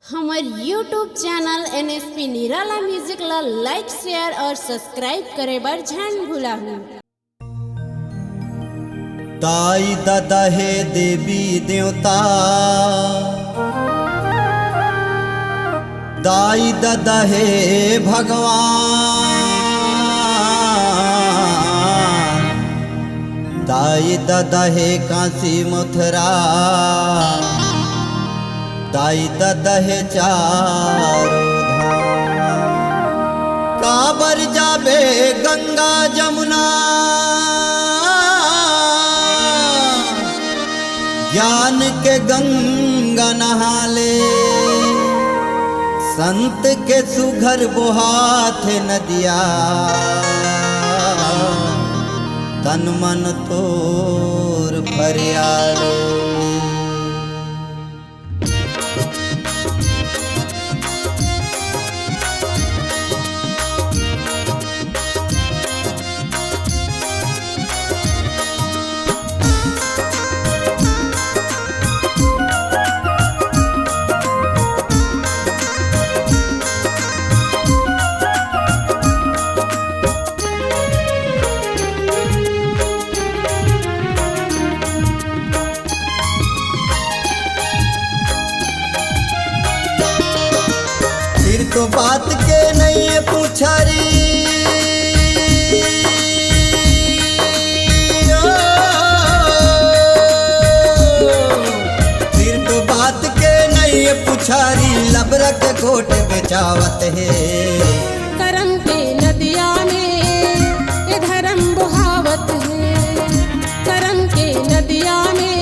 हमार YouTube channel NSP निराला music ला लाइक शेयर और सब्सक्राइब करे बर झन भुलाहू। ताई दादा हे देवी देवता, दाई दादा हे भगवान, दाई दादा हे काशी मथुरा, दाई दादा हे चारों धाम। काबर जाबे गंगा जमुना, ज्ञान के गंगा नहाले, संत के सुघर बोहात नदिया, तन मन तोर फरियाले। तो बात के नहीं पूछारी, फिर तो बात के नहीं पुछारी, लबरक घोट बेचावत है। करम के नदिया में ये धर्म बहावत है, करम के नदिया में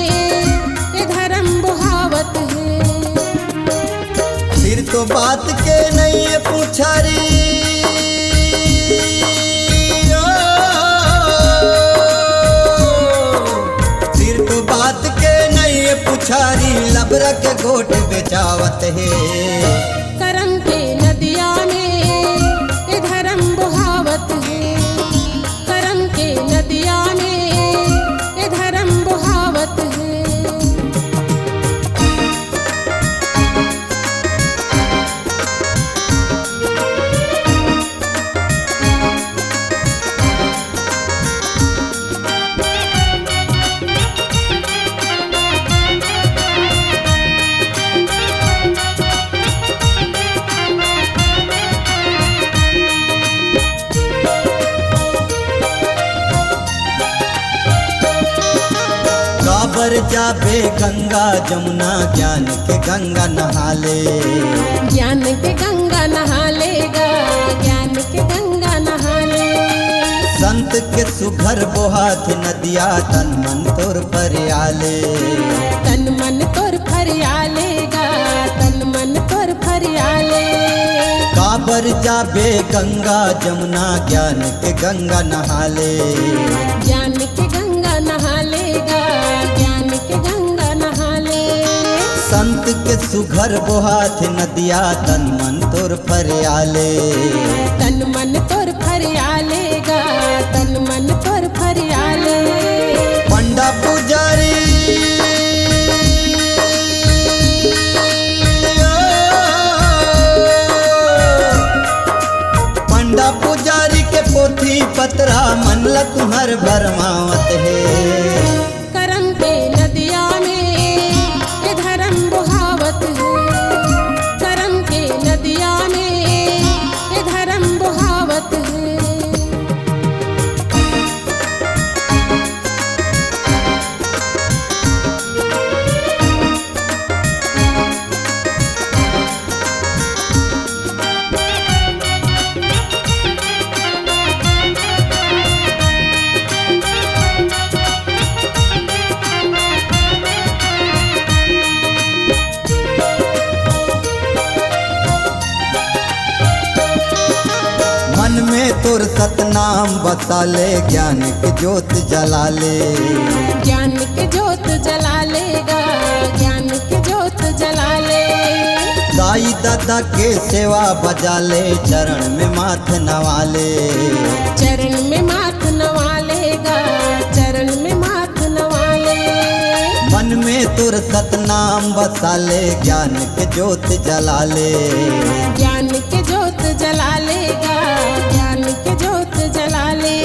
ये धर्म बहावत है। फिर तो बात के नहीं पूछारी, फिर तो बात के नहीं पुछारी, लबरक घोट बेचावत है। करम के नदिया में ये धर्म बहावत है, करम के नदिया में ये धर्म बहावत है। काबर जाबे गंगा जमुना, ज्ञान के गंगा नहाले, ज्ञान के गंगा नहालेगा, ज्ञान के गंगा नहाले। संत के सुघर बोहात नदिया, तन मन तोर फरियाले, तन मन तोर फरियालेगा, तन मन तोर फरियाले। काबर जाबे गंगा जमुना, ज्ञान के गंगा नहाले, ज्ञान के गंगा नहालेगा, ज्ञान के गंगा नहाले। संत के सुघर बोहात नदिया, तन मन तोर फरियाले, तन मन तोर फरियालेगा, तन मन तोर फरियाले। पंडा पुजारी पंडा पुजारी के पोथी पतरा, मन ल तुम्हार भरमावत है। करम के नदिया में ये धर्म बहावत है, करम के नदिया में ये धर्म बहावत है। मन में तोर सतनाम बसाले, ज्ञान के ज्योत जलाले, ज्ञान के ज्योत जलालेगा, ज्ञान के ज्योत जलाले। दाई दादा के सेवा बजाले, चरण में माथ नवाले, चरण में माथ नवालेगा, चरण में माथ नवाले। मन में में तुर सतनाम बसाले ज्ञान के ज्योत जला ले। ज्ञान के ज्योत जला लेगा, ज्ञान के ज्योत जला ले।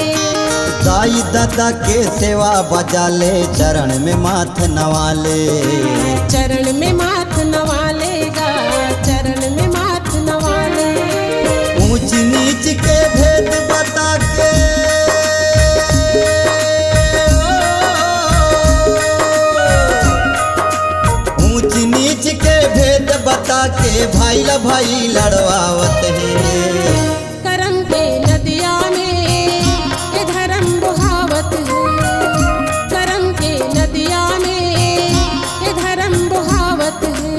दाई दादा के सेवा बजा ले, चरण में माथ नवा ले। चरण में माथ नवा लेगा, चरण में माथ नवा ले। ऊंच नीच के भेद बता के ऊंच नीच के भेद बता के भाई ला भाई लड़वावत है। करम के नदिया में ये धर्म बहावत है, करम के नदिया में ये धर्म बहावत है।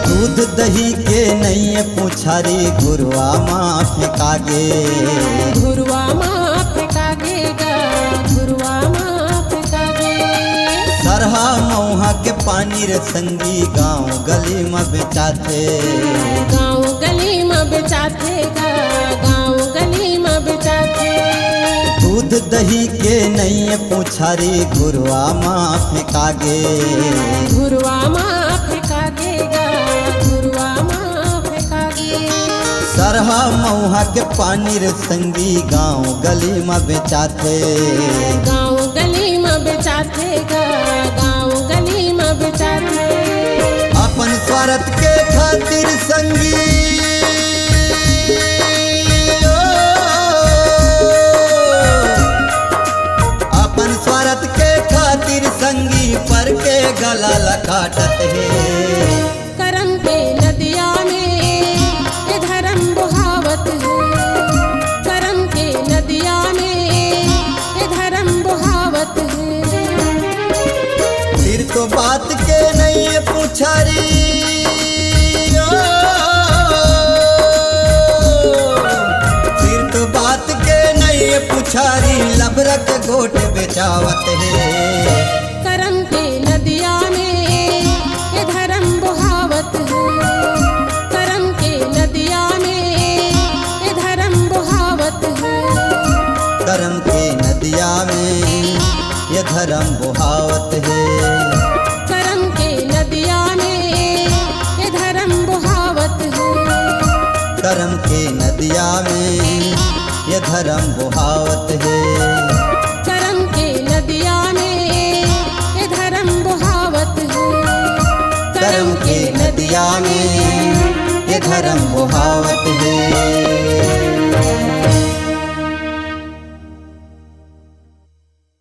दूध दही के नहीं पुछारी गुरुआ माँ फेंकागे। गुरुआ माँ फेंकागेगा, गुरुआ माँ फेंकागे। सरहा मऊहा के पानी रे संगी गाँव गली में बेचाथे। गाँव गली में बेचाथेगा, गाँव गली में बेचाथे। दूध दही के नहीं पुछारी गुरुआ माँ फेंकागे। गुरुआ माँ फेंकागेगा, गुरुआ माँ फेंकागे। सरहा मऊहा के पानी रे संगी गाँव गली में बेचाथे। गाँव गली में बेचाथेगा, गाँव गली में बेचाथे। अपन स्वार्थ के खातिर संगी अपन स्वार्थ के खातिर संगी पर के गला लकाटत है। करम के नदिया में ये धर्म बहावत है, करम के नदिया में ये धर्म बहावत है। फिर तो बात के नहीं पुछारी फिर तो बात के नहीं पुछारी लबरक गोट बेचावत है। करम के नदिया में ये धर्म बहावत है, करम के नदिया में ये धर्म बहावत है। करम के नदिया में ये धर्म बहावत है। करम के नदिया में ये धर्म बहावत है। करम के नदिया में ये धर्म बहावत है। करम के नदिया में ये धर्म बहावत है। करम के नदिया में ये धर्म बहावत है।